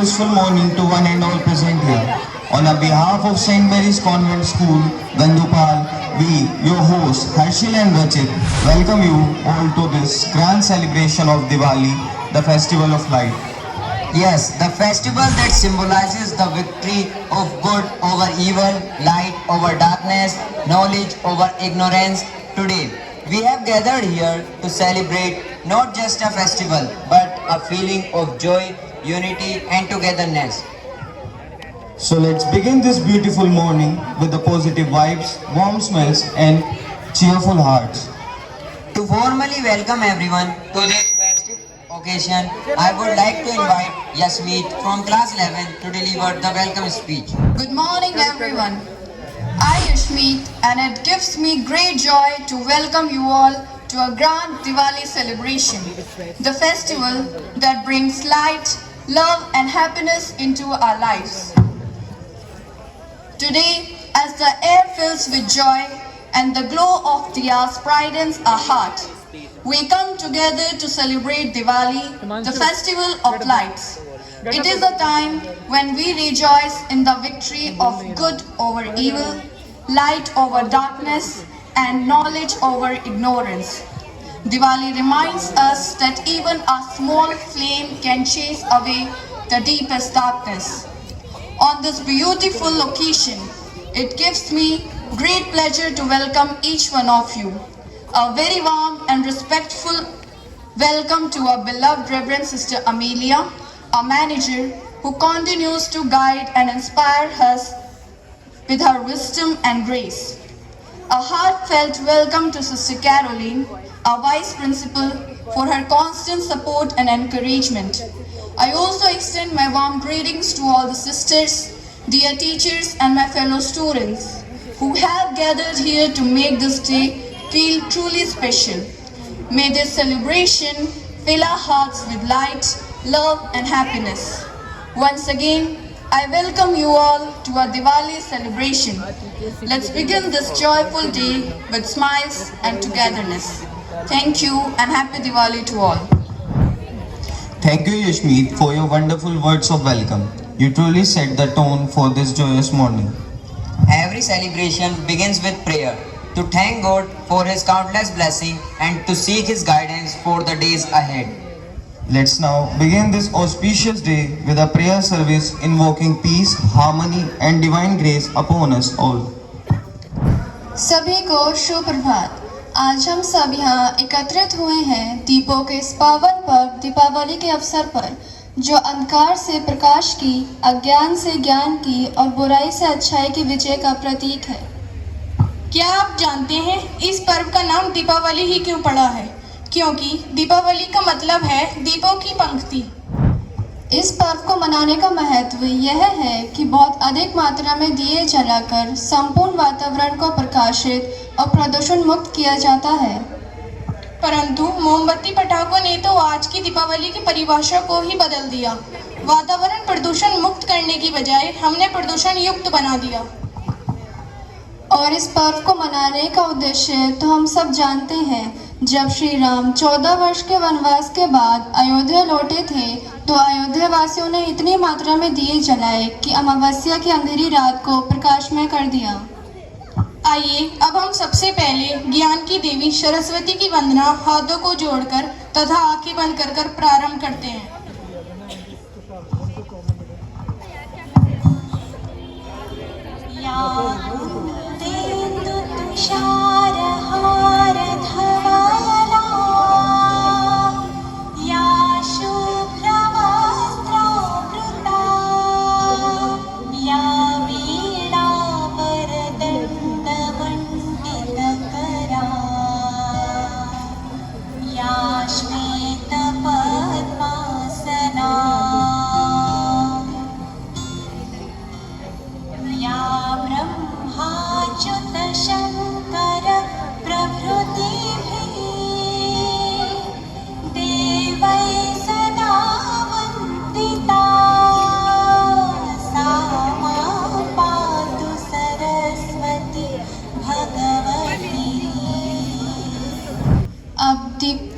blissful morning to one and all present here. On a behalf of St. Mary's Convent School, Gandupal, we, your hosts, Harshil and Rachit, welcome you all to this grand celebration of Diwali, the Festival of Light. Yes, the festival that symbolizes the victory of good over evil, light over darkness, knowledge over ignorance. Today, we have gathered here to celebrate not just a festival, but a feeling of joy, unity and togetherness. So let's begin this beautiful morning with the positive vibes, warm smells and cheerful hearts. To formally welcome everyone to this festive occasion, I would like to invite Yasmeet from class 11 to deliver the welcome speech. Good morning, everyone. I Yashmeet, and it gives me great joy to welcome you all to a grand Diwali celebration, the festival that brings light, love, and happiness into our lives. Today, as the air fills with joy and the glow of diyas brightens our heart, we come together to celebrate Diwali, the festival of lights. It is a time when we rejoice in the victory of good over evil, light over darkness, and knowledge over ignorance. Diwali reminds us that even a small flame can chase away the deepest darkness. On this beautiful occasion, it gives me great pleasure to welcome each one of you. A very warm and respectful welcome to our beloved Reverend Sister Amelia, our manager who continues to guide and inspire us with her wisdom and grace. A heartfelt welcome to Sister Caroline, our vice principal, for her constant support and encouragement. I also extend my warm greetings to all the sisters, dear teachers and my fellow students who have gathered here to make this day feel truly special. May this celebration fill our hearts with light, love and happiness. Once again, I welcome you all to our Diwali celebration. Let's begin this joyful day with smiles and togetherness. Thank you and happy Diwali to all. Thank you Yashmeet for your wonderful words of welcome. You truly set the tone for this joyous morning. Every celebration begins with prayer to thank God for His countless blessings and to seek His guidance for the days ahead. Let's now begin this auspicious day with a prayer service invoking peace, harmony and divine grace upon us all. सभी को शुभ प्रभात। आज हम सब यहाँ एकत्रित हुए हैं दीपों के इस पावन पर्व दीपावली के अवसर पर, जो अंधकार से प्रकाश की, अज्ञान से ज्ञान की और बुराई से अच्छाई की विजय का प्रतीक है। क्या आप जानते हैं इस पर्व का नाम दीपावली ही क्यों पड़ा है? क्योंकि दीपावली का मतलब है दीपों की पंक्ति। इस पर्व को मनाने का महत्व यह है कि बहुत अधिक मात्रा में दिए जलाकर संपूर्ण वातावरण को प्रकाशित और प्रदूषण मुक्त किया जाता है। परंतु मोमबत्ती पटाखों ने तो आज की दीपावली की परिभाषा को ही बदल दिया। वातावरण प्रदूषण मुक्त करने की बजाय हमने प्रदूषण युक्त बना दिया। और इस पर्व को मनाने का उद्देश्य तो हम सब जानते हैं। जब श्री राम 14 वर्ष के वनवास के बाद अयोध्या लौटे थे, तो अयोध्या वासियों ने इतनी मात्रा में दिए जलाए कि अमावस्या की अंधेरी रात को प्रकाशमय कर दिया। आइए अब हम सबसे पहले ज्ञान की देवी सरस्वती की वंदना हाथों को जोड़कर तथा आंखें बंद कर प्रारंभ करते हैं।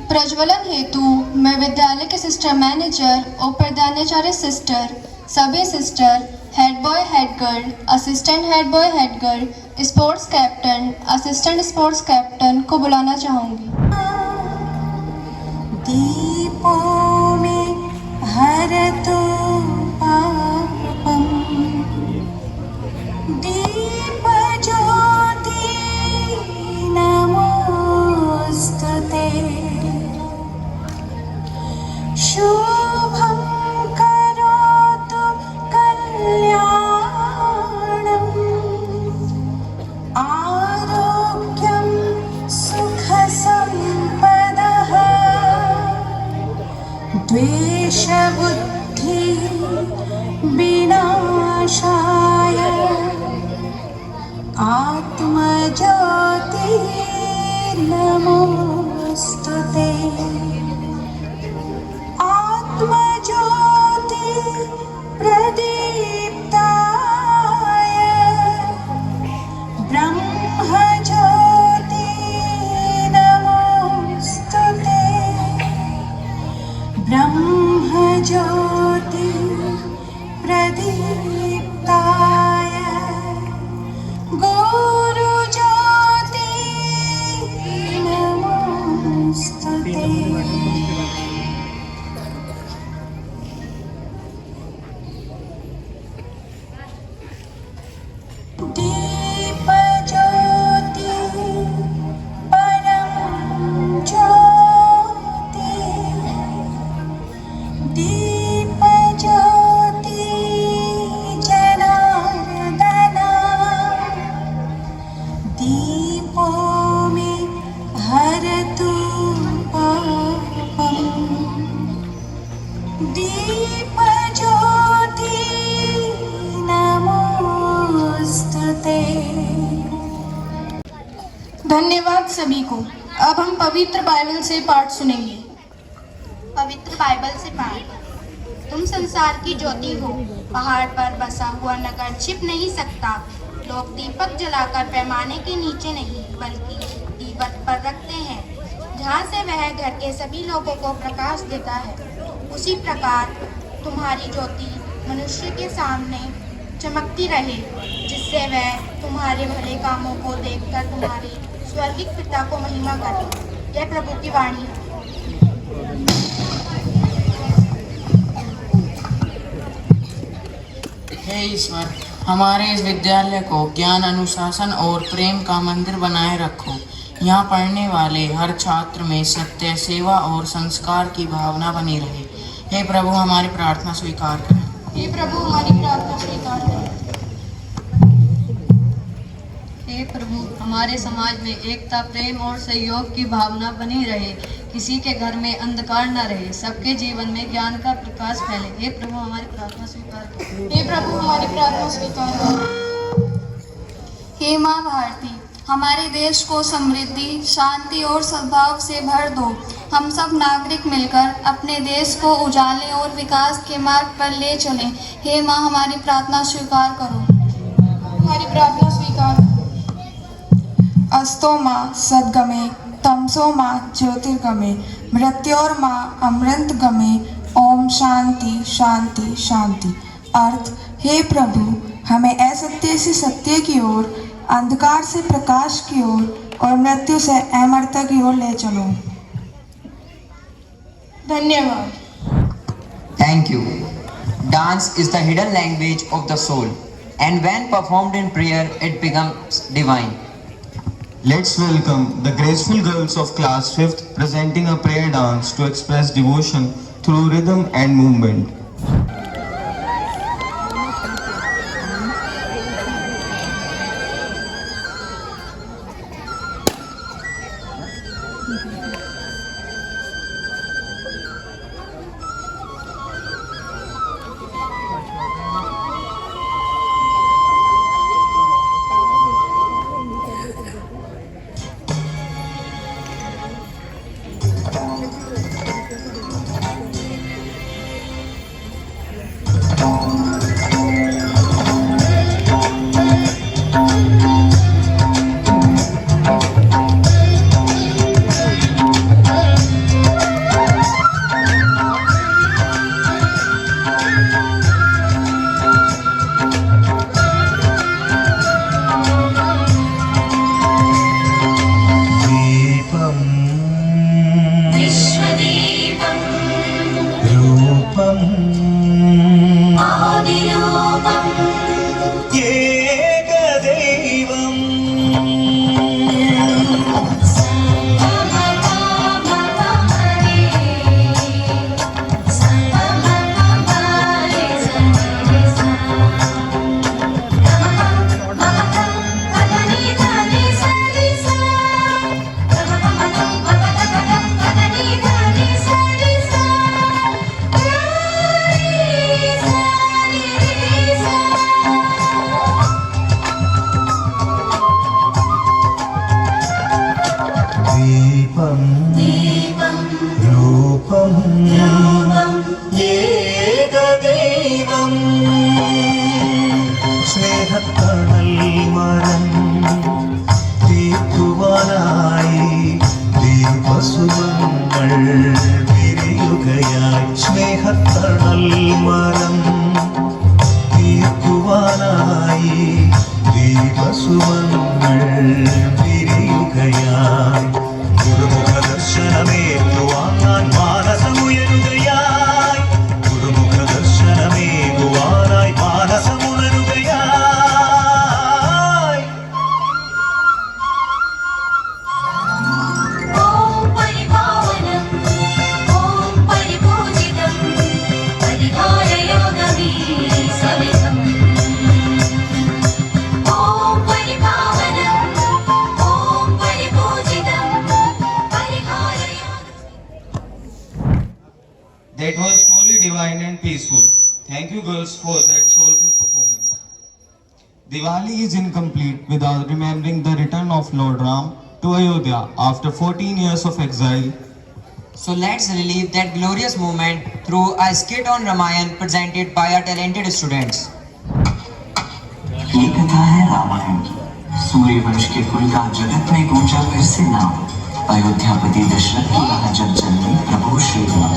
प्रज्वलन हेतु मैं विद्यालय के सिस्टर मैनेजर और प्रधानाचार्य सिस्टर सभी sister, head boy head girl, assistant head boy head girl, sports captain, assistant sports captain को बुलाना चाहूँगी। दीपों में हरतु पापम, दीप ज्योति नमोस्तुते, शुभं करोतु कल्याणं, आरोग्यं सुखसम्पदः, द्वेषबुद्धि विनाशाय, आत्मज्योति नमोस्तुते, आत्मज्योति प्रदीप्ताय, ब्रह्मज्योति नमोस्तुते, ब्रह्मज्योति प्रदीप्ताय, गुरुज्योति नमोस्तुते। दीपज्योति परं ज्योति, दीपज्योति जनार्दन, दीपों में हरतु पापम, दीपज्योति नमोस्तुते। धन्यवाद सभी को। अब हम पवित्र बाइबल से पाठ सुनेंगे। पवित्र बाइबल से पाठ। तुम संसार की ज्योति हो, पहाड़ पर बसा हुआ नगर छिप नहीं सकता। लोग दीपक जलाकर पैमाने के नीचे नहीं बल्कि दीपक पर रखते हैं, जहाँ से वह घर के सभी लोगों को प्रकाश देता है। उसी प्रकार तुम्हारी ज्योति मनुष्य के सामने चमकती रहे, जिससे वह तुम्हारे भले कामों को देखकर तुम्हारे स्वर्गीय पिता को महिमा करे। यह प्रभु की वाणी है। हे ईश्वर, हमारे इस विद्यालय को ज्ञान, अनुशासन और प्रेम का मंदिर बनाए रखो। यहाँ पढ़ने वाले हर छात्र में सत्य, सेवा और संस्कार की भावना बनी रहे। हे प्रभु, हमारी प्रार्थना स्वीकार करें। हे प्रभु, हमारी प्रार्थना स्वीकार करें। हे प्रभु, हमारे समाज में एकता, प्रेम और सहयोग की भावना बनी रहे। किसी के घर में अंधकार न रहे, सबके जीवन में ज्ञान का प्रकाश फैले। हे प्रभु, हमारी प्रार्थना स्वीकार करें। हे प्रभु, हमारी प्रार्थना स्वीकार करें। हे माँ भारती, हमारे देश को समृद्धि, शांति और सद्भाव से भर दो। हम सब नागरिक मिलकर अपने देश को उजाले और विकास के मार्ग पर ले चलें। हे माँ, हमारी प्रार्थना स्वीकार करो। हमारी प्रार्थना स्वीकार करो। अस्तो माँ सद्गमे, तमसो माँ ज्योतिर्गमे, मृत्योर्मा अमृतगमे, ओम शांति शांति शांति। अर्थ, हे प्रभु, हमें असत्य से सत्य की ओर, अंधकार से प्रकाश की ओर और मृत्यु से अमरता की ओर ले चलो। धन्यवाद। Thank you. Dance is the hidden language of the soul, and when performed in prayer, it becomes divine. Let's welcome the graceful girls of class 5th presenting a prayer dance to express devotion through rhythm and movement. സ്നേഹത്തണൽ മരം തീർക്കുവാനായി ദീപസുമങ്ങൾ വിരിയുകയായി. സ്നേഹത്തണൽ മരം തീർക്കുവാനായി ദീപസുമങ്ങൾ വിരിയുകയായി. ഗുരുമുഖ ദർശനമേറ്റുവാങ്ങാൻ മാനസമുയരുകയായി. ഗുരുമുഖ ദർശനമേകുവാനായി മാനസമുണരുകയായി. ഓം പരിപാവനം ഓം പരിപൂജിതം പരിഹാരയോഗമീ സവിധം. ഓം പരിപാവനം ഓം പരിപൂജിതം പരിഹാരയോഗം. That was truly divine and peaceful. Thank you girls for that soulful performance. Diwali is incomplete without remembering the return of Lord Ram to Ayodhya after 14 years of exile. So let's relive that glorious moment through a skit on Ramayan presented by our talented students. ये कथा है रामायण की। सूर्यवंश के कुल का जगत में गूंजा फिर से नाम। अयोध्यापति दशरथ की यहाँ जब जन्मे प्रभु श्री राम।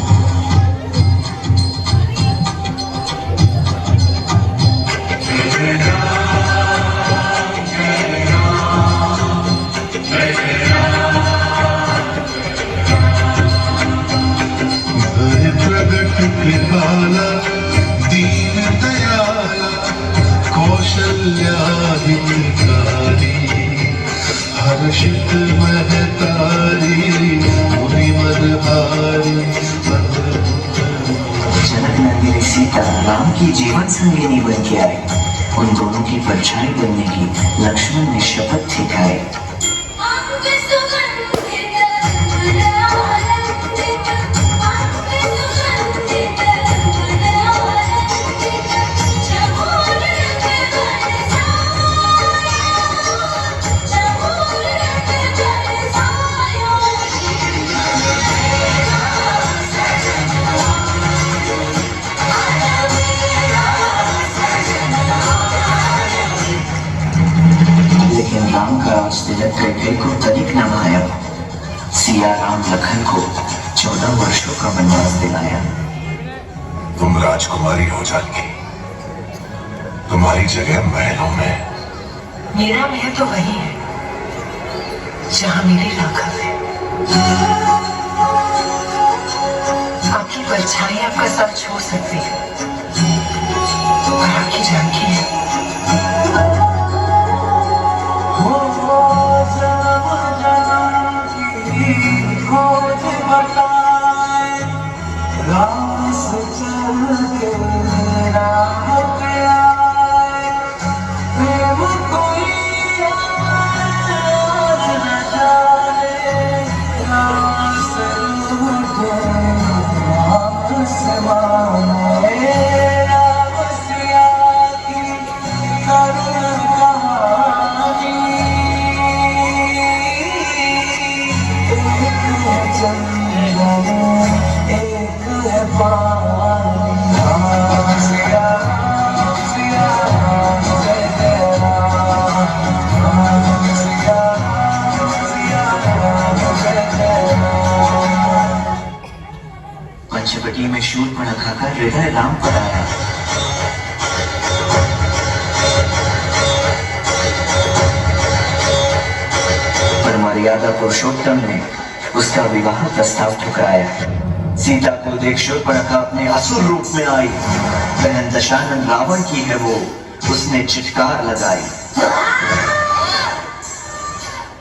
प्रगट कृपाला दीन दयाला कौशल्याधिकारी हर्षित महतारी मुनि मनहारी. जनक नंदिनी सीता राम की जीवन संगिनी बन के आए। उन दोनों की परछाई बनने की लक्ष्मण ने शपथ ठिकाए। अंग सुगंधित गुणालंकृत अंग सुगंधित गुणालंकृत चमोर रंग बरसाया चमोर रंग बरसाया. लेकिन राम का राज तिलक कैकेयी को तनिक न भाया। सिया राम लखन को 14 वर्षों का वनवास दिलाया। तुम राजकुमारी हो जानकी, तुम्हारी जगह महलों में। मेरा महल तो वही है जहाँ मेरे राघव है। आपकी परछाई आपका सब छू सकती है पर आपकी जानकी है। पंचवटी में शूर्पणखा का हृदय राम पर आया। पर मर्यादा पुरुषोत्तम ने उसका विवाह प्रस्ताव ठुकराया। सीता को देख शूर्पणखा अपने असुर रूप में आई। बहन दशानन रावण की है वो, उसने चित्कार लगाई।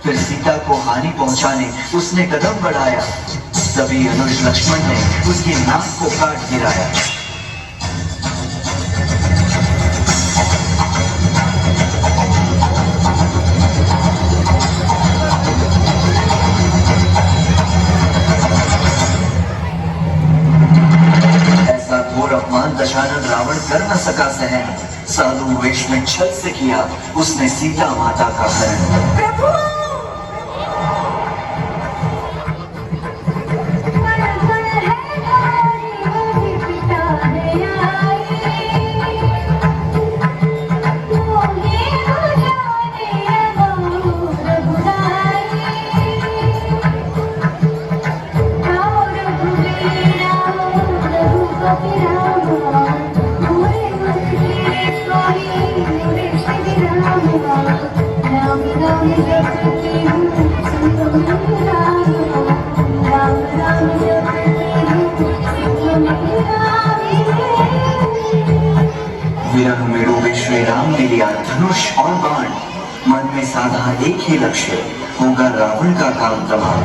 फिर सीता को हानि पहुंचाने उसने कदम बढ़ाया। तभी अनुज लक्ष्मण ने उसकी नाक को काट गिराया। ऐसा घोर अपमान दशानन रावण कर न सका सहन। साधु वेश में छल से किया उसने सीता माता का हरण। विरह में डूबे श्री राम ने लिया धनुष और बाण, मन में साधा एक ही लक्ष्य, होगा रावण का काम तमाम।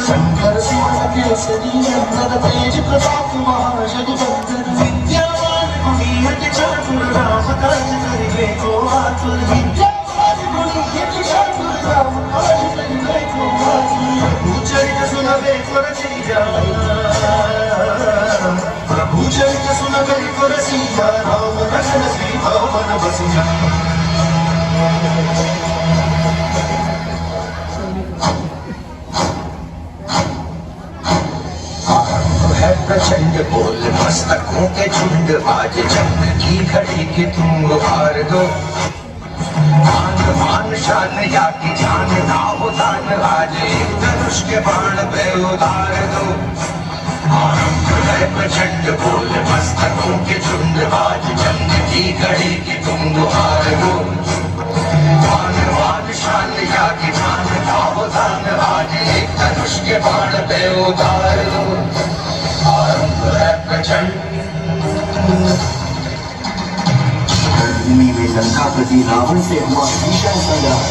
शंकर सुमन केसरी नंदन तेज प्रताप महाजगवंदन विद्यावान गुणी अति चातुर राम काज करिबे को आतुर विद्यावान गुणी अति चातुर राम काज करिबे को आतुर प्रभु चरित सुनबे कर सिया प्रभु चरित सुनबे कर सिया राम लखन सीता मन बसिया प्रचंड बोल मस्तकों के झुंड आज जंग की घड़ी की तुम उभार दो मान मान शान या की जान दाव दान आज एक धनुष के बाण पे उतार दो आरंभ है प्रचंड बोल मस्तकों के झुंड आज जंग की घड़ी की तुम उभार दो मान मान शान या की जान दाव दान आज एक धनुष के बाण पे उतार दो भूमि में लंकापति रावण से हुआ भीषण संग्राम।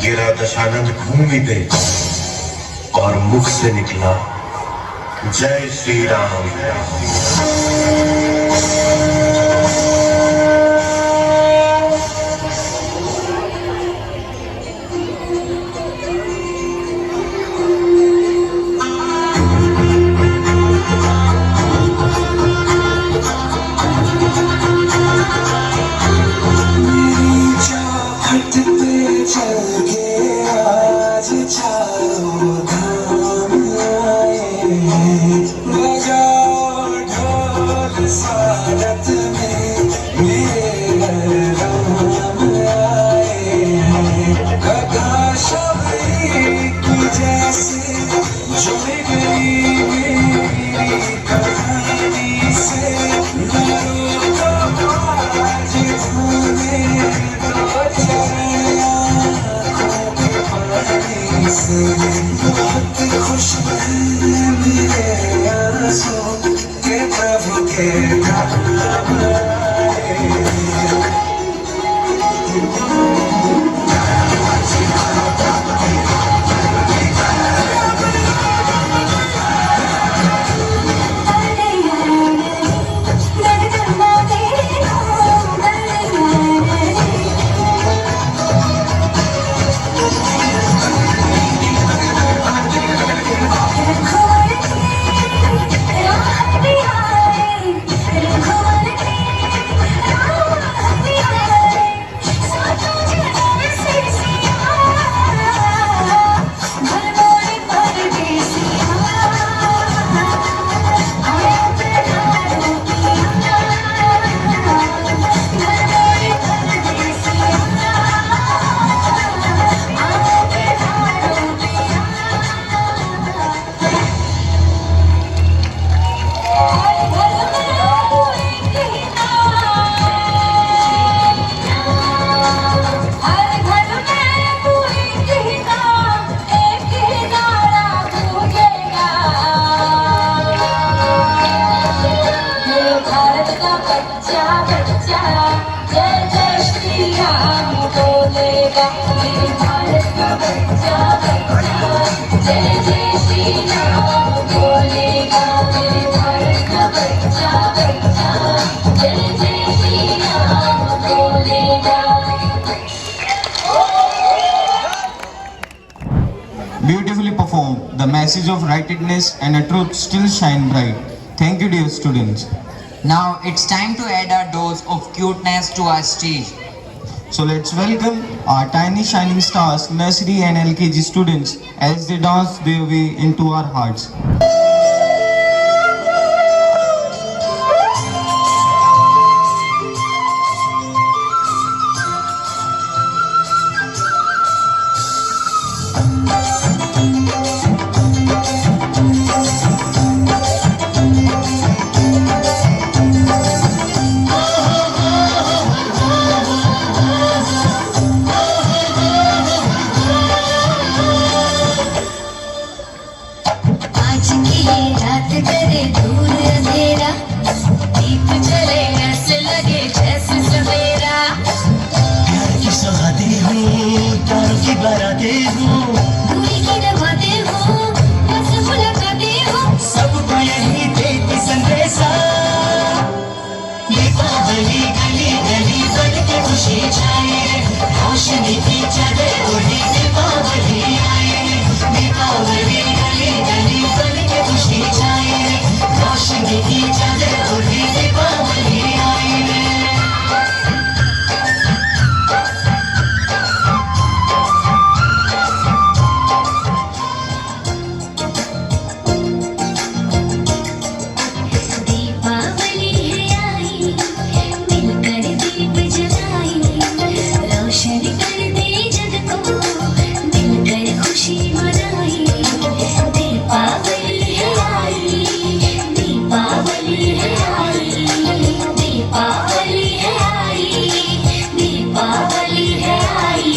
गिरा दशानन भूमि पे और मुख से निकला जय श्री राम। मेरी चौखट पे चल के आज चारों धाम आए हैं, बजाओ ढोल स्वागत में मेरे राम आए हैं। कथा शबरी की जैसे जुड़ गई मेरी कहानी से, नरों को आज धोने दो चरणों के पानी से। बहुत खुश हैं मेरे आंसू के प्रभु के नाम आए। जय जय श्री राम बोलेगा। message of righteousness and a truth still shine bright. Thank you, dear students. Now it's time to add a dose of cuteness to our stage. So let's welcome our tiny shining stars, nursery and LKG students as they dance their way into our hearts. आज की ये रात करे दूर अंधेरा, दीप जले ऐसे लगे जैसे सवेरा। प्यार की सौगातें हो, प्यार की बारातें हो, दूरी की रवाते हो, बस मुलाकातें हो, सबको यही देती संदेशा। दीपावली गली गली बन के खुशी छाए, रोशनी की चादर ओढ़ी दीपावली आए। दीपावली गली गली बन के खुशी छाए, रोशनी की चादर ओढ़ी दीपावली आए। दीपावली है आई, मिलकर दीप जलाई, रोशन कर दे जग को, मिलकर खुशी मनाई। दीपावली है आई, दीपावली है आई, दीपावली है आई, दीपावली है आई।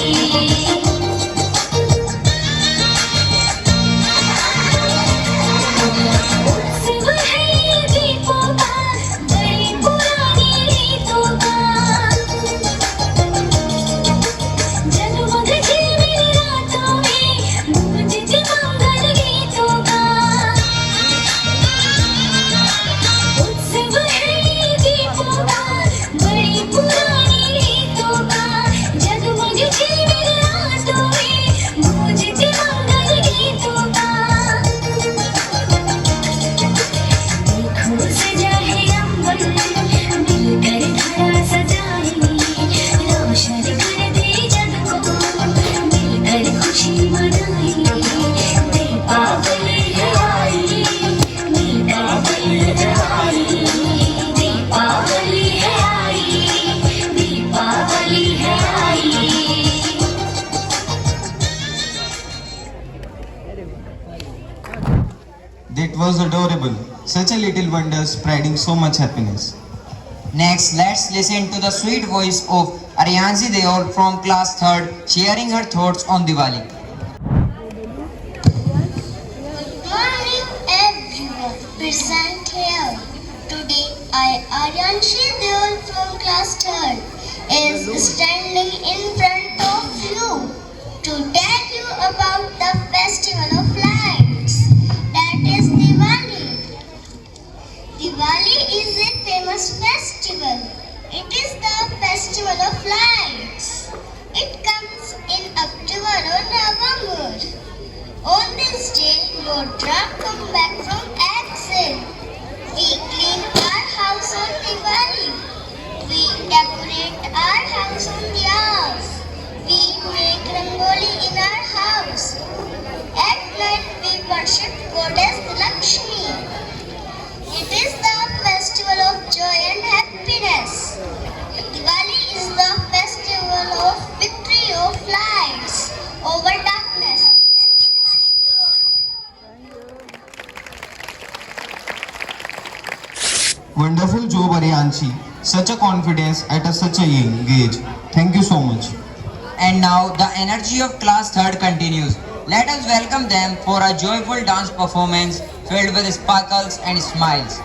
उत्सव है ये दीपों का, बड़ी पुरानी रीतों का, जगमग झिलमिल रातों में गूंजते मंगल गीतों का। उत्सव है ये दीपों का, बड़ी पुरानी रीतों का, जगमग झिलमिल रातों में गूंजते मंगल गीतों का। देखो सजा है अंबर, मिलकर धरा सजाएंगे, रोशन कर दे जग को, मिलकर खुशी मनाई। दीपावली है आई, दीपावली है आई, दीपावली है आई, दीपावली है आई। That was adorable. Such a little wonder spreading so much happiness. Next, let's listen to the sweet voice of Aryansi Deol from class 3rd sharing her thoughts on Diwali. Good morning everyone present here. Today I, Aryanshi Deol from class 3rd, is standing in front of you to tell you about the festival of lights, that is Diwali. Diwali is a famous festival. It is the festival of lights. It comes in October or November. On this day, Lord Ram come back from exile. We clean our house on Diwali. We decorate our house on Diyas. We make rangoli in our house. At night, we worship Goddess Lakshmi. It is the festival of joy and happiness. Diwali is the festival of victory of lights over darkness. Happy Diwali to all. Wonderful job, Aryanshi. Such a confidence at such a young age. Thank you so much. And now the energy of class 3rd continues. Let us welcome them for a joyful dance performance filled with sparkles and smiles.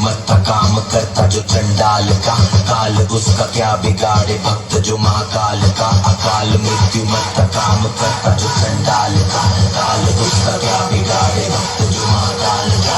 मत काम करता जो चंडाल का, काल उसका क्या बिगाड़े भक्त जो महाकाल का। अकाल मृत्यु मत काम करता जो चंडाल का, काल उसका क्या बिगाड़े भक्त जो महाकाल का।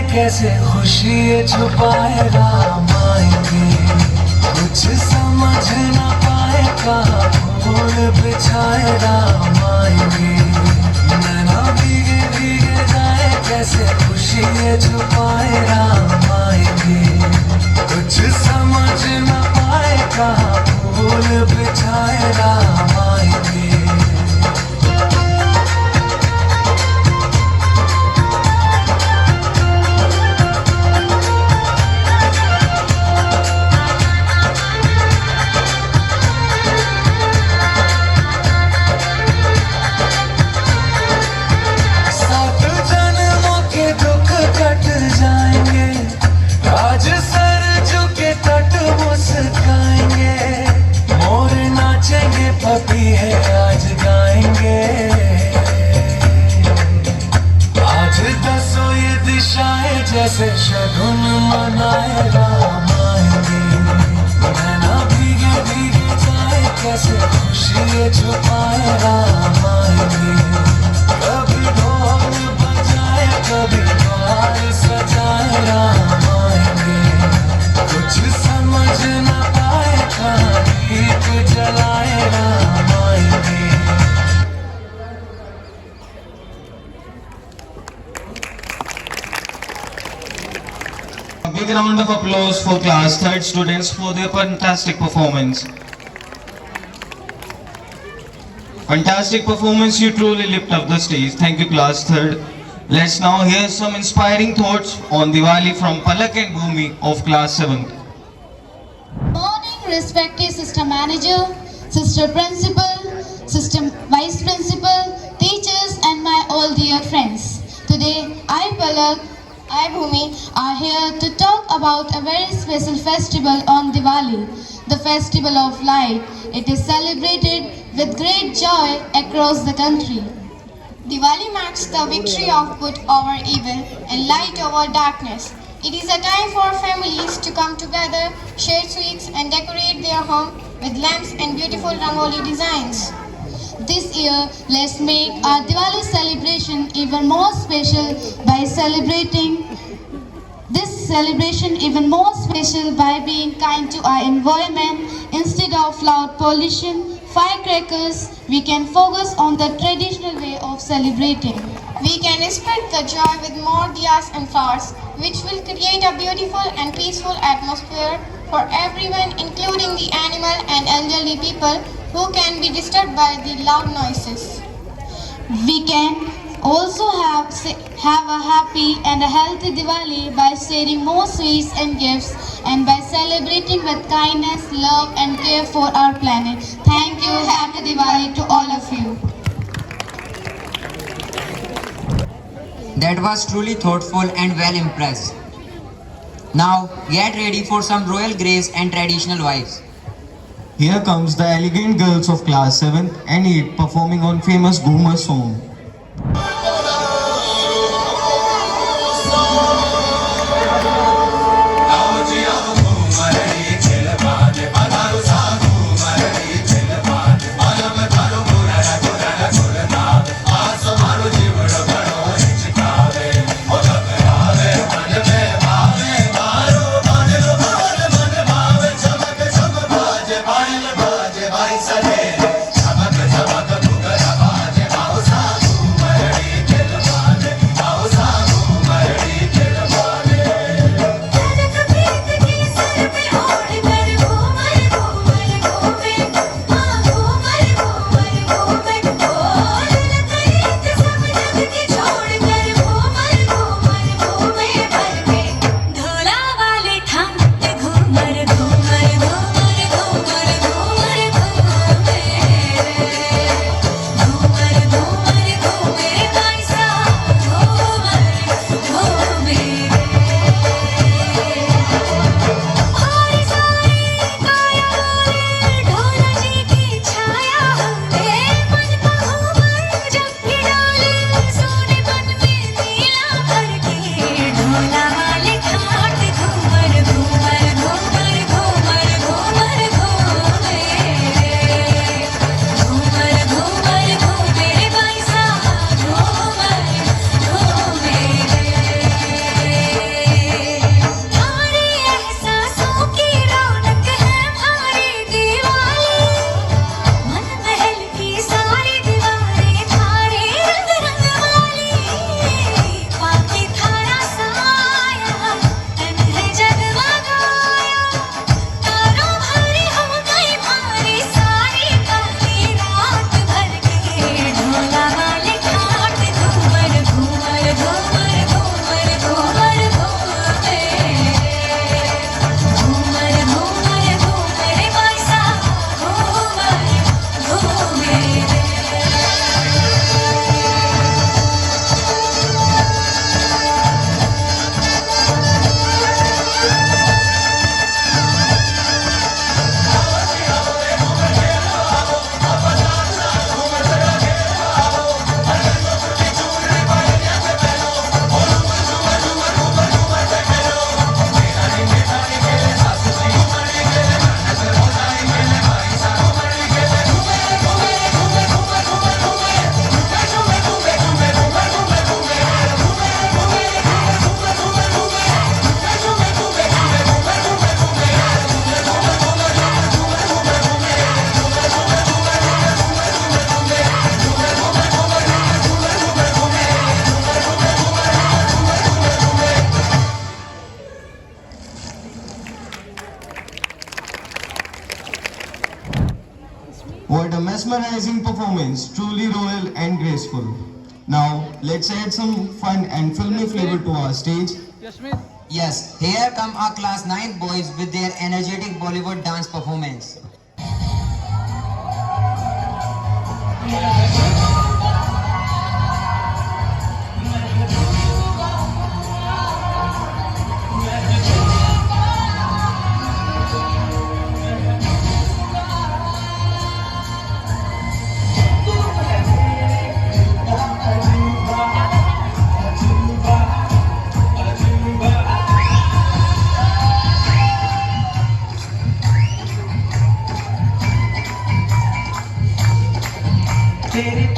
कैसे खुशी ये छुपाए राम आएंगे, कुछ समझ न पाए कहाँ फूल बिछाए राम आएंगे। नैना भीगे भीगे जाए कैसे खुशी ये छुपाए राम आएंगे, कुछ समझ न पाए कहाँ फूल बिछाए राम आएंगे। पपी है आज गाएंगे, आज दसो ये दिशाएं जैसे शगुन मनाए राम आएंगे। नैना भीगे भीगे जाए कैसे खुशी ये छुपाए राम आएंगे, कभी ढोल बजाए कभी द्वार सजाए राम आएंगे, कुछ समझ न पाए कहाँ दीप जलाए राम आएंगे। A big round of applause for class 3rd students for their fantastic performance. Fantastic performance, you truly lift up the stage. Thank you class 3rd. Let's now hear some inspiring thoughts on Diwali from Palak and Bhumi of class 7th. Morning, respected Sister Manager, Sister Principal, Sister Vice Principal, teachers and my all dear friends. Today, I Palak, I Bhumi are here to talk about a very special festival on Diwali, the Festival of Light. It is celebrated with great joy across the country. Diwali marks the victory of good over evil and light over darkness. It is a time for families to come together, share sweets and decorate their home with lamps and beautiful rangoli designs. This year, let's make our Diwali celebration even more special by celebrating by being kind to our environment. Instead of loud pollution, firecrackers, we can focus on the traditional way of celebrating. We can spread the joy with more diyas and flowers, which will create a beautiful and peaceful atmosphere for everyone, including the animal and elderly people who can be disturbed by the loud noises. We can also have a happy and a healthy Diwali by sharing more sweets and gifts and by celebrating with kindness, love and care for our planet. Thank you. Happy Diwali to all of you. That was truly thoughtful and well impressed. Now get ready for some royal grace and traditional vibes. Here comes the elegant girls of class 7 and 8 performing on famous Ghumar song. What a mesmerizing performance, truly royal and graceful. Now, let's add some fun and filmy flavor to our stage. Yes, here come our class 9th boys with their energetic Bollywood dance performance. तेरी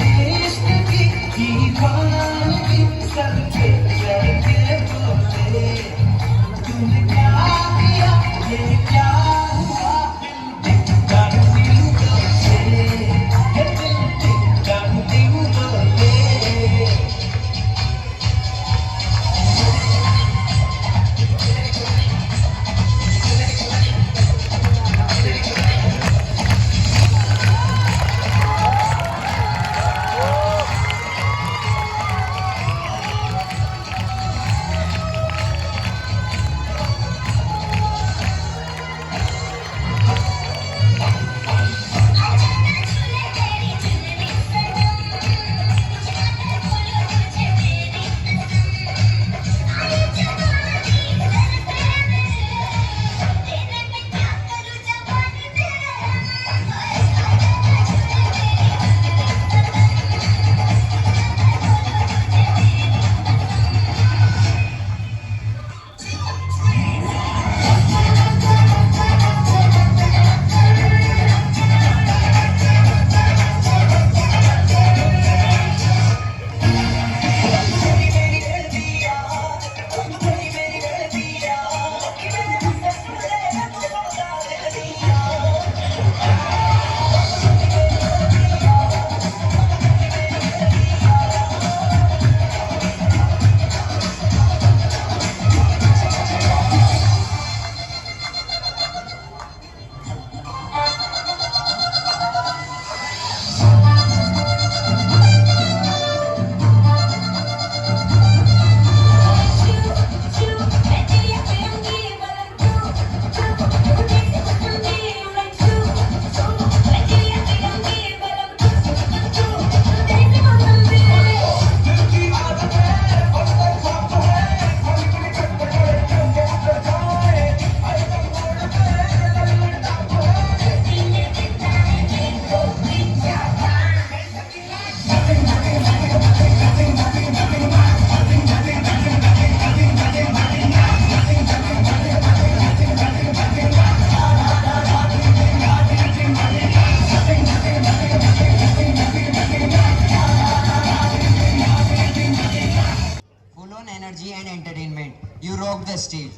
energy and entertainment. You rock the stage.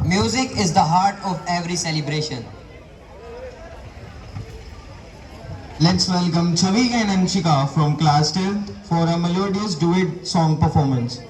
Music is the heart of every celebration. Let's welcome Chavik and Anshika from class 10 for a melodious duet song performance.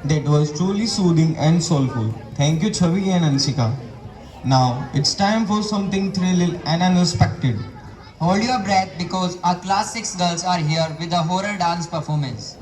That was truly soothing and soulful. Thank you, Chavi and Anshika. Now it's time for something thrilling and unexpected. Hold your breath because our class 6 girls are here with a horror dance performance.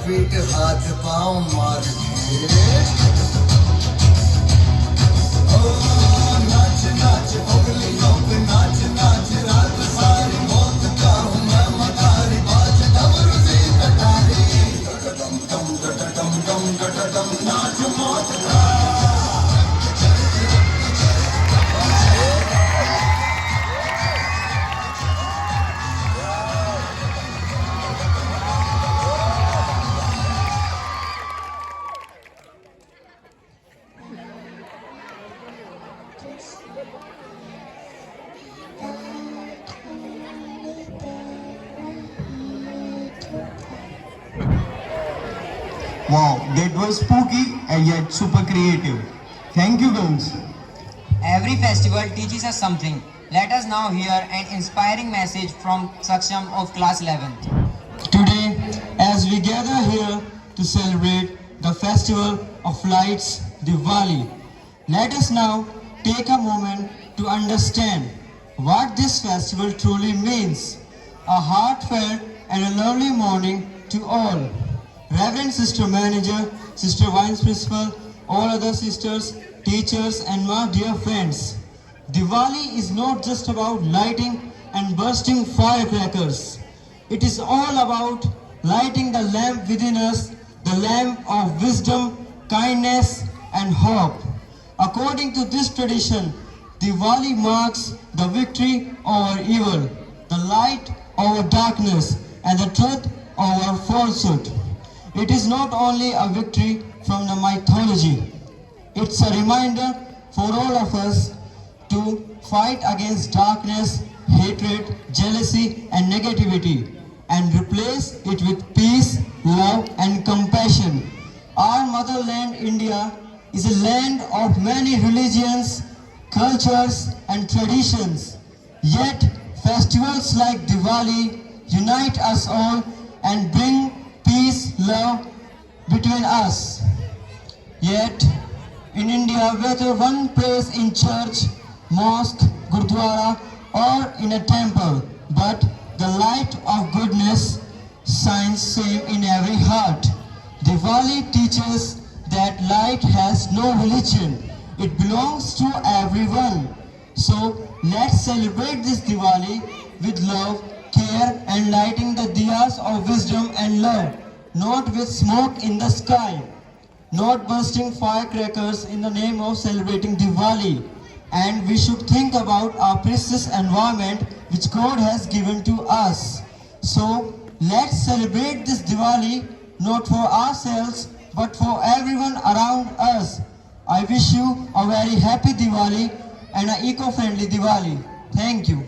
पीट हाथ पाँव मार के ओ नाच नाच उंगलियों पे नाच नाच रात सारी मौत का हूँ मैं मदारी बाज डमरू से कटारी डम डम डम डम डम डम नाच मौत का Wow, that was spooky and yet super creative. Thank you, guys. Every festival teaches us something. Let us now hear an inspiring message from Saksham of class 11th. Today, as we gather here to celebrate the festival of lights, Diwali, let us now take a moment to understand what this festival truly means. A heartfelt and a lovely morning to all. Reverend Sister Manager, Sister Vice Principal, all other sisters, teachers and my dear friends. Diwali is not just about lighting and bursting firecrackers. It is all about lighting the lamp within us, the lamp of wisdom, kindness and hope. According to this tradition, Diwali marks the victory over evil, the light over darkness and the truth over falsehood. It is not only a victory from the mythology, it's a reminder for all of us to fight against darkness, hatred, jealousy and negativity and replace it with peace, love and compassion. Our motherland India is a land of many religions, cultures and traditions. Yet festivals like Diwali unite us all and bring peace, love between us. Yet, in India, whether one prays in church, mosque, gurdwara or in a temple, but the light of goodness shines same in every heart. Diwali teaches that light has no religion. It belongs to everyone. So, let's celebrate this Diwali with love, care and lighting the diyas of wisdom and love, not with smoke in the sky, not bursting firecrackers in the name of celebrating Diwali. And we should think about our precious environment which God has given to us. So let's celebrate this Diwali not for ourselves but for everyone around us. I wish you a very happy Diwali and an eco-friendly Diwali. Thank you.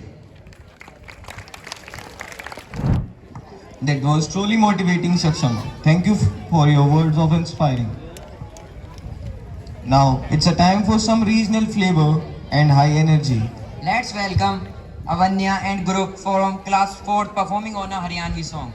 That was truly motivating, Saksham. Thank you for your words of inspiring. Now, it's a time for some regional flavor and high energy. Let's welcome Avanya and group from class 4th performing on a Haryanvi song.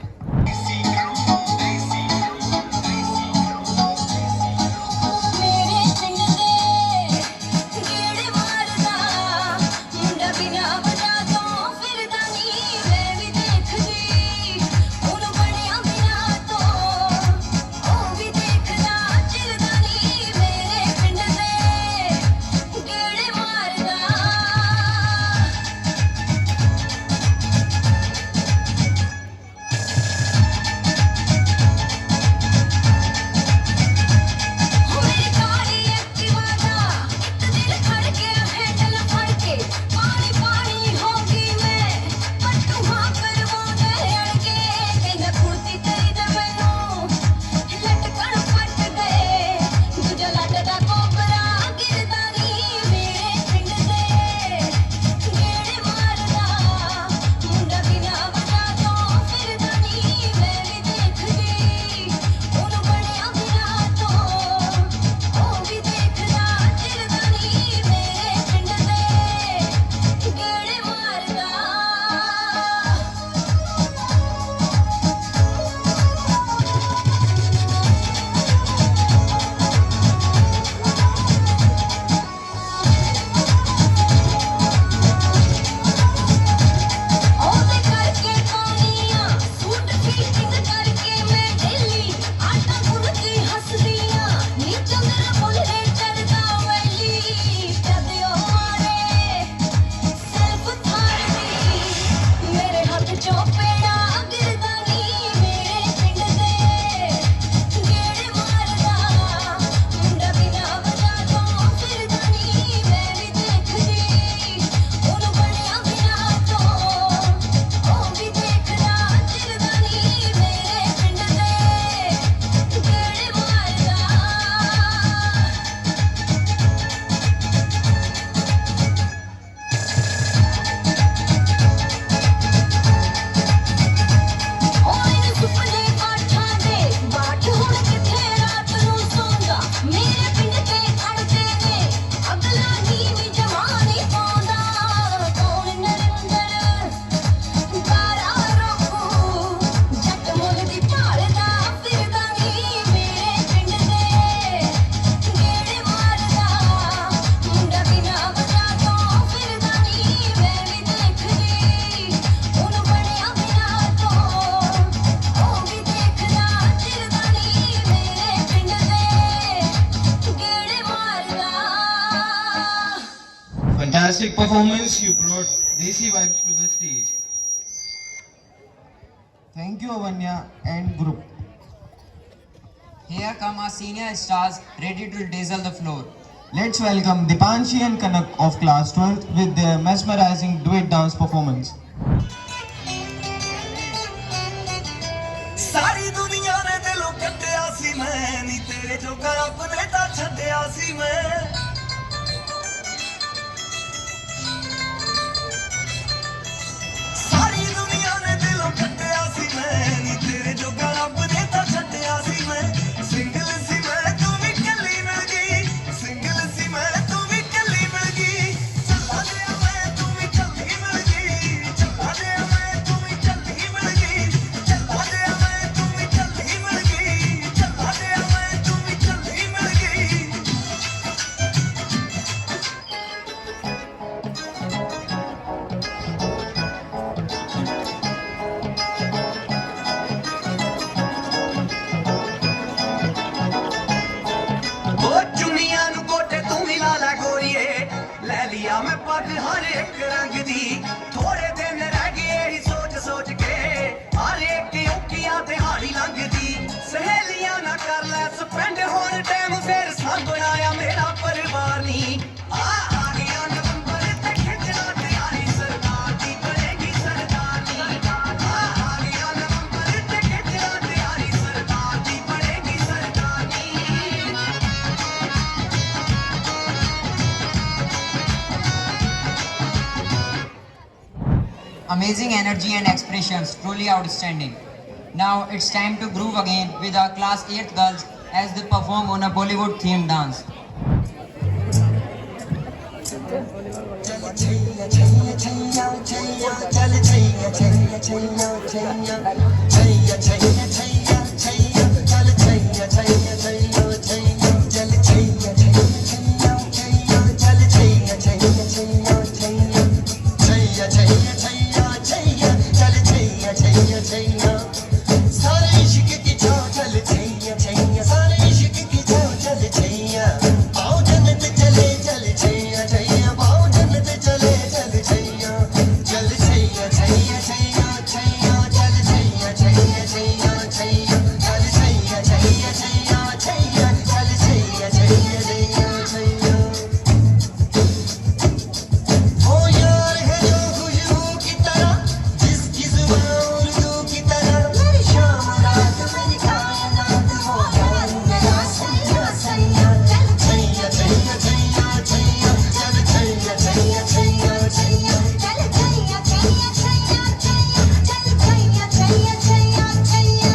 fantastic performance. You brought Desi vibes to the stage. Thank you, Avanya and group. Here come our senior stars ready to dazzle the floor. Let's welcome Dipanshi and Kanak of class 12th with their mesmerizing duet dance performance. सारी दुनिया ने दिलों कट्टिया सी मैं नी तेरे जोगा अपने ता छड्डिया सी मैं सारी दुनिया ने दिलों कट्टिया सी मैं नी तेरे जोगा अपने ता छड्डिया सी मैं सिंगल सी मैं तू भी कली मिल गई सिंगल सी मैं तू भी कली मिल गई चला गया मैं तू भी कली मिल गई चला गया मैं तू भी कली मिल गई चला गया मैं तू भी कली मिल गई चला गया मैं तू भी कली मिल गई ओ चुनिया नु गोटे तू ही लाला गोरिए ले लिया मैं पग हर एक रंग दी थोड़े दिन रह गए ही सोच सोच के हर एक की उकिया दिहाड़ी लंघदी सहेलियां ना कर ले स्पेंड होर टाइम फिर सब बनाया मेरा परिवार नी आ गया नवंबर ते खिंचना तैयारी सरकार दी बनेगी सरदारनी आ गया नवंबर ते खिंचना तैयारी सरकार दी बनेगी सरदारनी Amazing energy and expressions, truly outstanding. Now it's time to groove again with our class 8th girls as they perform on a Bollywood themed dance. सारे इश्क की छाव चल छैया छैया सारे इश्क की छाव चल छैया आओ जन्नत चले चल छैया छैया आओ जन्नत चले चल छैया चल छैया छैया छैया छैया चल छैया छैया छैया छैया चल छैया छैया छैया छैया चल छैया छैया छैया छैया ओ यार है जो खुशबू की तरह जिसकी जुबान उर्दू की तरह मेरी शाम रात मेरी कायनात वो यार मेरा सैया सैया चल छैया छैया छैया छैया चल छैया छैया छैया छैया चल छैया छैया छैया छैया चल छैया छैया छैया छैया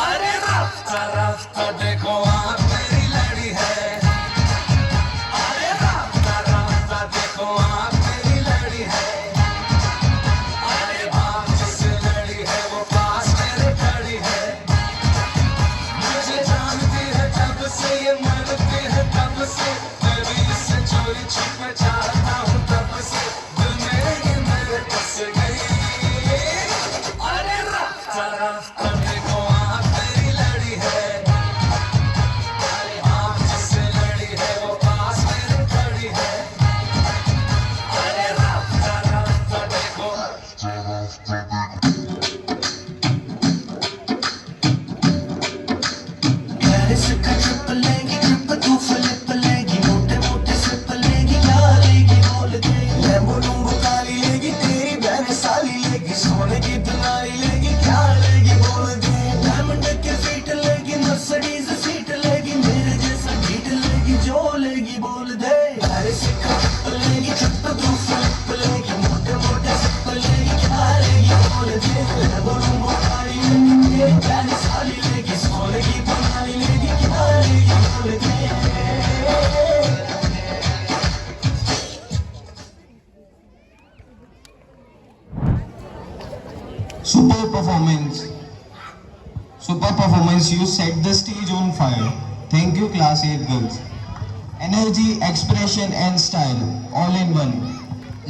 अरे रास्ता रास्ता देखो आँख मेरी लड़ी है अरे रास्ता रास्ता देखो आँख मेरी लड़ी है अरे आँख जिससे लड़ी है वो पास मेरे खड़ी है मुझे जानती है जब से ये मरती है तब से मैं भी इससे चोरी छुपे चाहता हूँ तब से दिल मेरे ये मेरे बस गई अरे रास्ता रास्ता देखो आँख मेरी लड़ी है अरे आँख जिससे लड़ी है वो पास मेरे खड़ी है अरे रास्ता रास्ता देखो पेरिस का ट्रिप लेगी ट्रिप तू फ्लिप लेगी मोटे मोटे सिप लेगी क्या लेगी बोल दे लैम्बो लूम्बो काली लेगी तेरी बहन साली लेगी सोने की दुनाई लेगी क्या लेगी बोल दे डायमंड के फीट लेगी मर्सिडीज सीट लेगी मेरे जैसा बीट लेगी जो लेगी बोल दे पेरिस का ट्रिप लेगी ट्रिप तू फ्लिप लेगी मोटे मोटे सिप लेगी क्या लेगी बोल दे लैम्बो लूम्बो काली लेगी तेरी बहन साली लेगी सोने की दुनाई लेगी क्या लेगी बोल दे Super performance. Super performance. You set the stage on fire. Thank you, class 8 girls. Energy, expression, and style, all in one.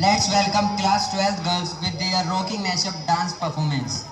Let's welcome class 12th girls with their rocking mashup dance performance.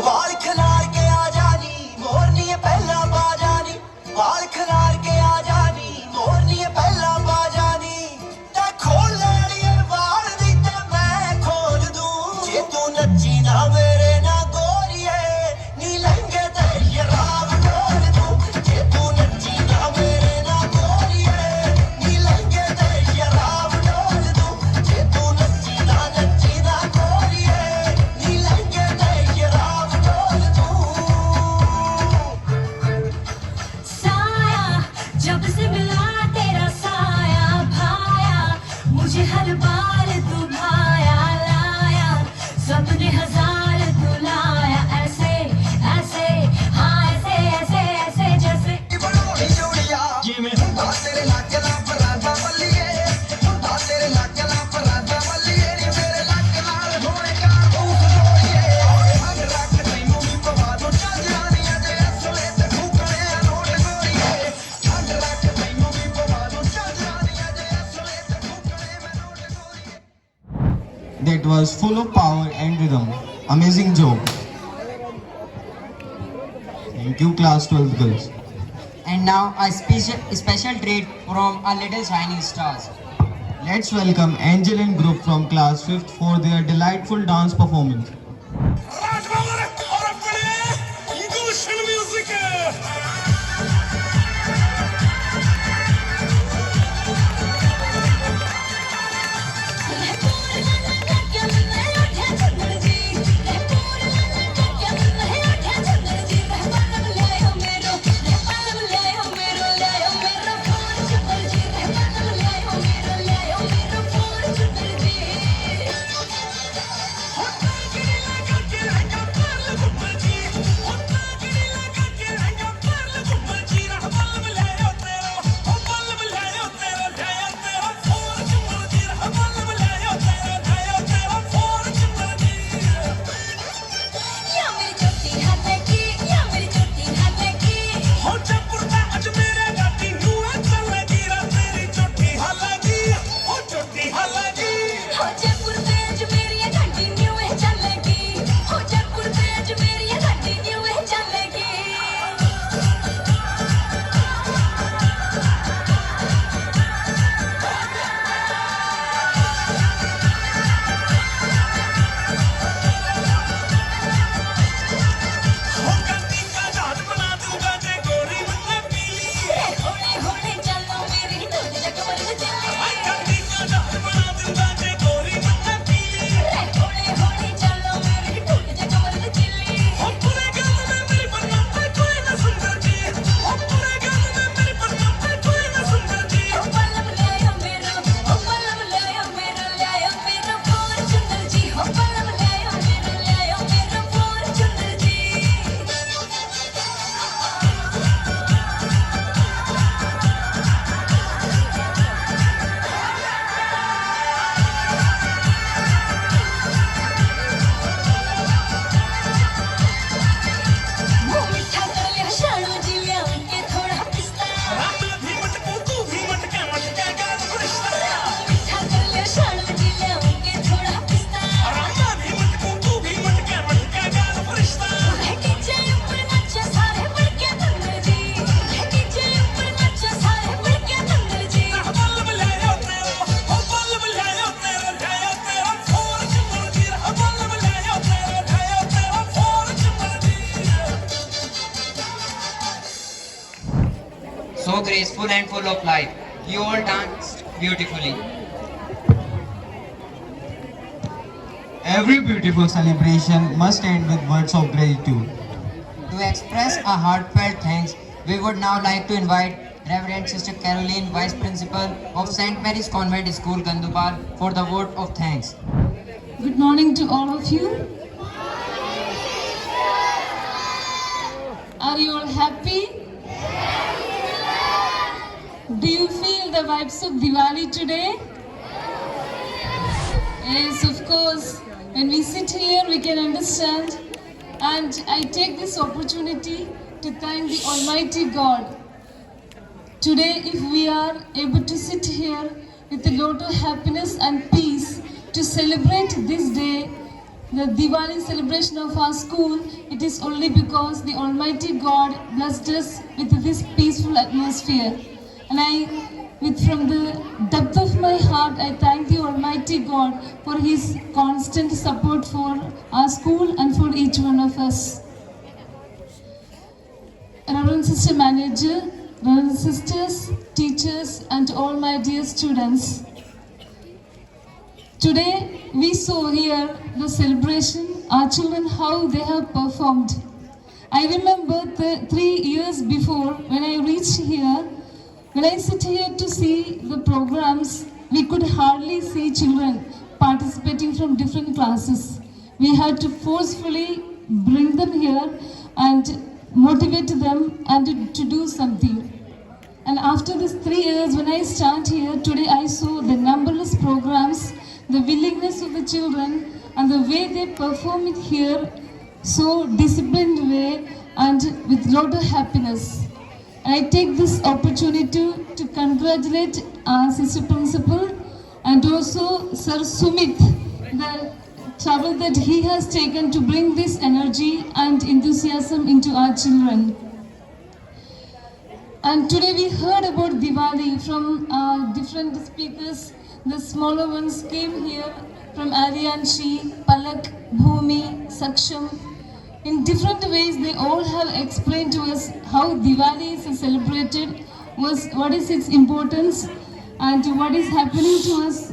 वाल खिलार के आ जानी मोरनी पहला बाजानी वाल खिलार के आ जानी मोरनी पहला बाजानी ते खोल लिए वाल दी ते मैं खोल दूं जे तू नच्ची ना मेरे ना गोरिए नी लहंगे ते शराब डोल दूं जे तू नच्ची ना मेरे ना गोरिए नी लहंगे ते शराब डोल दूं जे तू नच्ची ना गोरिए नी लहंगे ते शराब जब से मिला तेरा साया भाया मुझे हर बार तू भाया लाया सपने हजार तू लाया ऐसे ऐसे हाँ ऐसे ऐसे ऐसे जैसे जी मैं तेरे लाकला पराठा बल्लिए तेरे लाकला पराठा बल्लिए नी मेरे लाकला होने का भूख लोड़िए हर रख तैनू भी पवा दो चांदनी अजे असले ते भूखने नोट गोरिए हर रख तैनू भी पवा दो चांदनी अजे असले ते भूखने में note गोरिए. That was full of power and rhythm. Amazing job. Thank you, class 12 girls. And now a special treat from our little shining stars. Let's welcome Angel and group from class 5th for their delightful dance performance. So graceful and full of life. You all danced beautifully. Every beautiful celebration must end with words of gratitude. To express our heartfelt thanks, we would now like to invite Reverend Sister Caroline, Vice Principal of St. Mary's Convent School, Gandupal, for the vote of thanks. Good morning to all of you. Are you all happy? Do you feel the vibes of Diwali today? Yes, of course. When we sit here, we can understand. And I take this opportunity to thank the Almighty God. Today, if we are able to sit here with a lot of happiness and peace to celebrate this day, the Diwali celebration of our school, it is only because the Almighty God blessed us with this peaceful atmosphere. And from the depth of my heart, I thank the Almighty God for His constant support for our school and for each one of us. Reverend Sister Manager, Reverend Sisters, teachers, and all my dear students. Today, we saw here the celebration, our children, how they have performed. I remember 3 years before when I reached here, when I sit here to see the programs, we could hardly see children participating from different classes. We had to forcefully bring them here and motivate them and to do something. And after these 3 years, when I start here, today I saw the numberless programs, the willingness of the children and the way they perform it here, so disciplined way and with lot of happiness. I take this opportunity to congratulate our Sister Principal and also Sir Sumit, the trouble that he has taken to bring this energy and enthusiasm into our children. And today we heard about Diwali from different speakers. The smaller ones came here from Aryanshi, Palak, Bhumi, Saksham. In different ways, they all have explained to us how Diwali is celebrated, what is its importance, and what is happening to us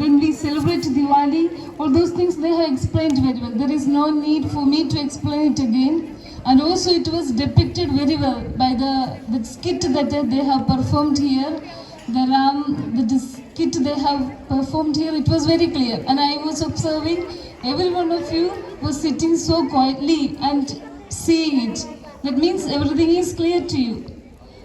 when we celebrate Diwali. All those things they have explained very well. There is no need for me to explain it again. And also it was depicted very well by the skit that they have performed here. The skit they have performed here, it was very clear. And I was observing every one of you was sitting so quietly and seeing it. That means everything is clear to you.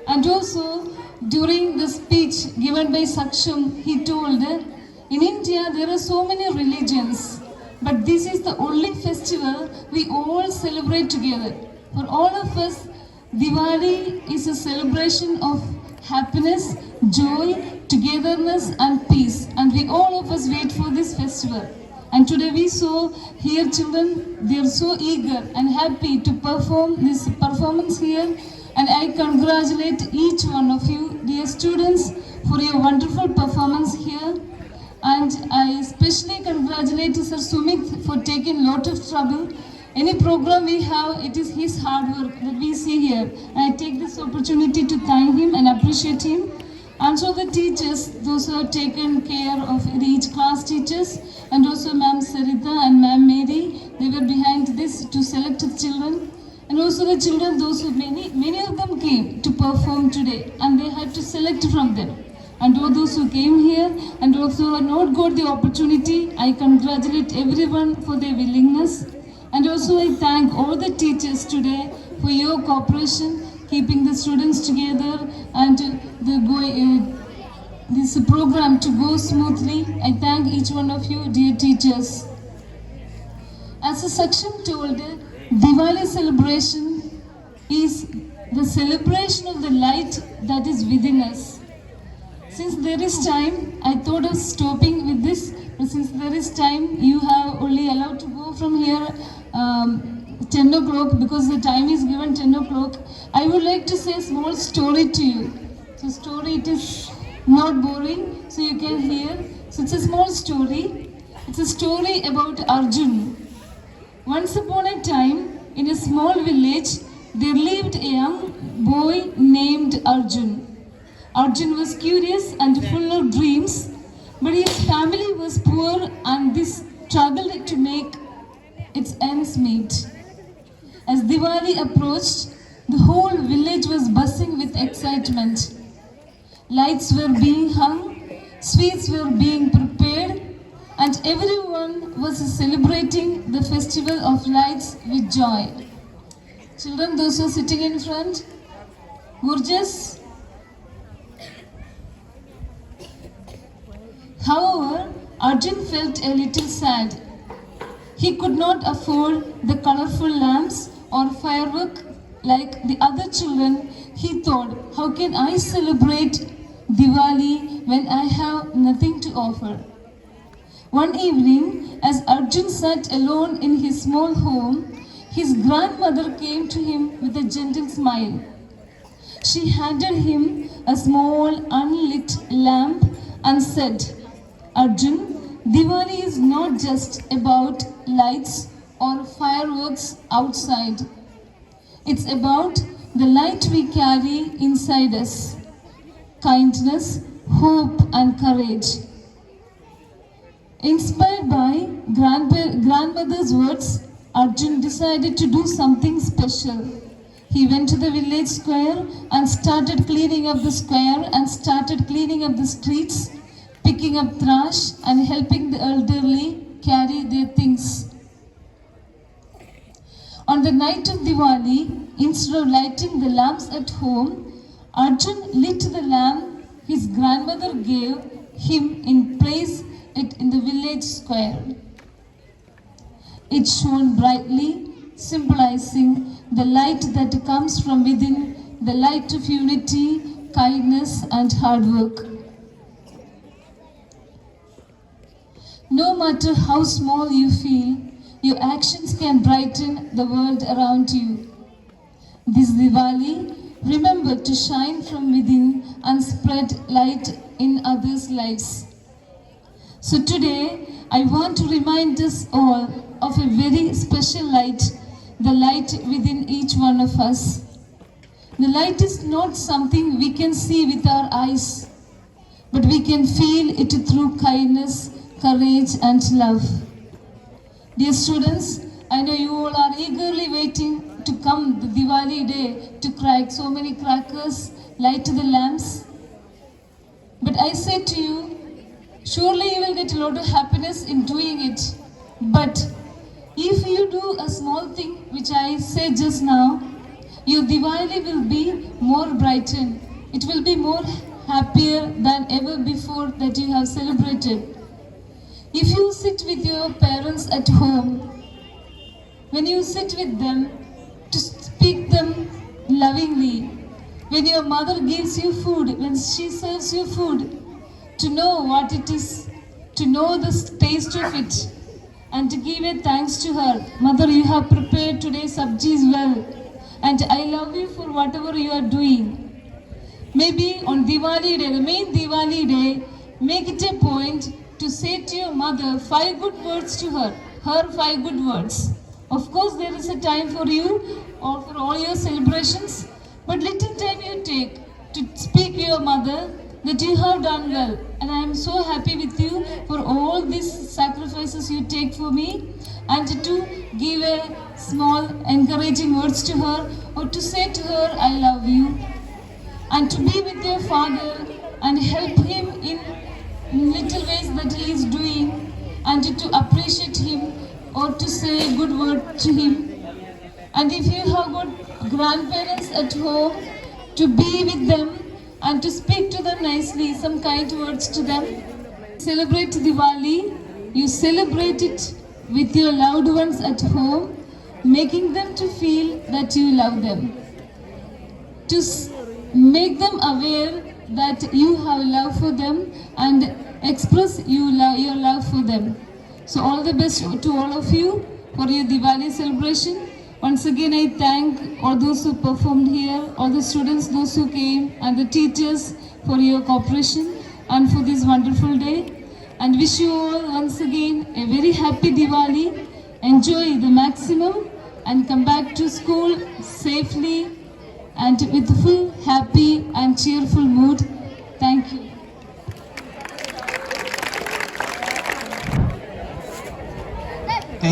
And also during the speech given by Saksham, he told, in India there are so many religions, but this is the only festival we all celebrate together. For all of us, Diwali is a celebration of happiness, joy, togetherness and peace. And we all of us wait for this festival. And today we saw here children, they are so eager and happy to perform this performance here. And I congratulate each one of you, dear students, for your wonderful performance here. And I especially congratulate Sir Sumit for taking lot of trouble. Any program we have, it is his hard work that we see here. And I take this opportunity to thank him and appreciate him. And so the teachers, those who have taken care of each class teachers, and also Ma'am Sarita and Ma'am Mary, they were behind this to select the children. And also the children, those who many of them came to perform today, and they had to select from them. And all those who came here and also have not got the opportunity, I congratulate everyone for their willingness. And also I thank all the teachers today for your cooperation, keeping the students together and this program to go smoothly. I thank each one of you, dear teachers. As the section told, Diwali celebration is the celebration of the light that is within us. Since there is time, I thought of stopping with this, but since there is time, you have only allowed to go from here 10 o'clock because the time is given 10 o'clock. I would like to say a small story to you. So story, it is not boring, so you can hear. So it's a small story. It's a story about Arjun. Once upon a time, in a small village, there lived a young boy named Arjun. Arjun was curious and full of dreams, but his family was poor and this struggled to make its ends meet. As Diwali approached, the whole village was buzzing with excitement. Lights were being hung, sweets were being prepared, and everyone was celebrating the festival of lights with joy. Children, those who are sitting in front, Gurjas. However, Arjun felt a little sad. He could not afford the colorful lamps or firework like the other children. He thought, how can I celebrate Diwali when I have nothing to offer? One evening, as Arjun sat alone in his small home, his grandmother came to him with a gentle smile. She handed him a small unlit lamp and said, Arjun, Diwali is not just about lights or fireworks outside. It's about the light we carry inside us. Kindness, hope and courage. Inspired by grandmother's words, Arjun decided to do something special. He went to the village square and started cleaning up the square and started cleaning up the streets, picking up trash and helping the elderly carry their things. On the night of Diwali, instead of lighting the lamps at home, Arjun lit the lamp his grandmother gave him in place it in the village square. It shone brightly, symbolizing the light that comes from within, the light of unity, kindness and hard work. No matter how small you feel, your actions can brighten the world around you. This Diwali, remember to shine from within and spread light in others' lives. So today, I want to remind us all of a very special light, the light within each one of us. The light is not something we can see with our eyes, but we can feel it through kindness, courage and love. Dear students, I know you all are eagerly waiting to come the Diwali day to crack so many crackers, light the lamps. But I say to you, surely you will get a lot of happiness in doing it. But if you do a small thing, which I said just now, your Diwali will be more brightened. It will be more happier than ever before that you have celebrated. If you sit with your parents at home, when you sit with them, to speak them lovingly, when your mother gives you food, when she serves you food, to know what it is, to know the taste of it, and to give a thanks to her. Mother, you have prepared today's sabjis well, and I love you for whatever you are doing. Maybe on Diwali day, the main Diwali day, make it a point to say to your mother 5 good words to her 5 good words. Of course, there is a time for you or for all your celebrations, but little time you take to speak to your mother that you have done well, and I am so happy with you for all these sacrifices you take for me, and to give a small encouraging words to her, or to say to her I love you, and to be with your father and help him in little ways that he is doing, and to appreciate him or to say a good word to him. And if you have got grandparents at home, to be with them and to speak to them nicely, some kind words to them. Celebrate Diwali, you celebrate it with your loved ones at home, making them to feel that you love them. To make them aware that you have love for them and express your love for them. So all the best to all of you for your Diwali celebration. Once again, I thank all those who performed here, all the students, those who came, and the teachers for your cooperation and for this wonderful day. And wish you all once again a very happy Diwali. Enjoy the maximum and come back to school safely and with full happy and cheerful mood. Thank you.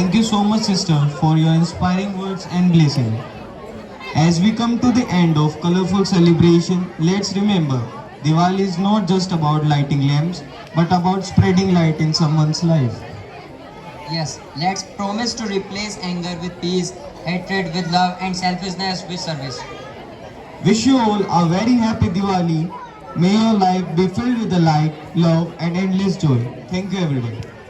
Thank you so much, sister, for your inspiring words and blessing. As we come to the end of colorful celebration, let's remember, Diwali is not just about lighting lamps, but about spreading light in someone's life. Yes, let's promise to replace anger with peace, hatred with love, and selfishness with service. Wish you all a very happy Diwali. May your life be filled with the light, love, and endless joy. Thank you, everyone.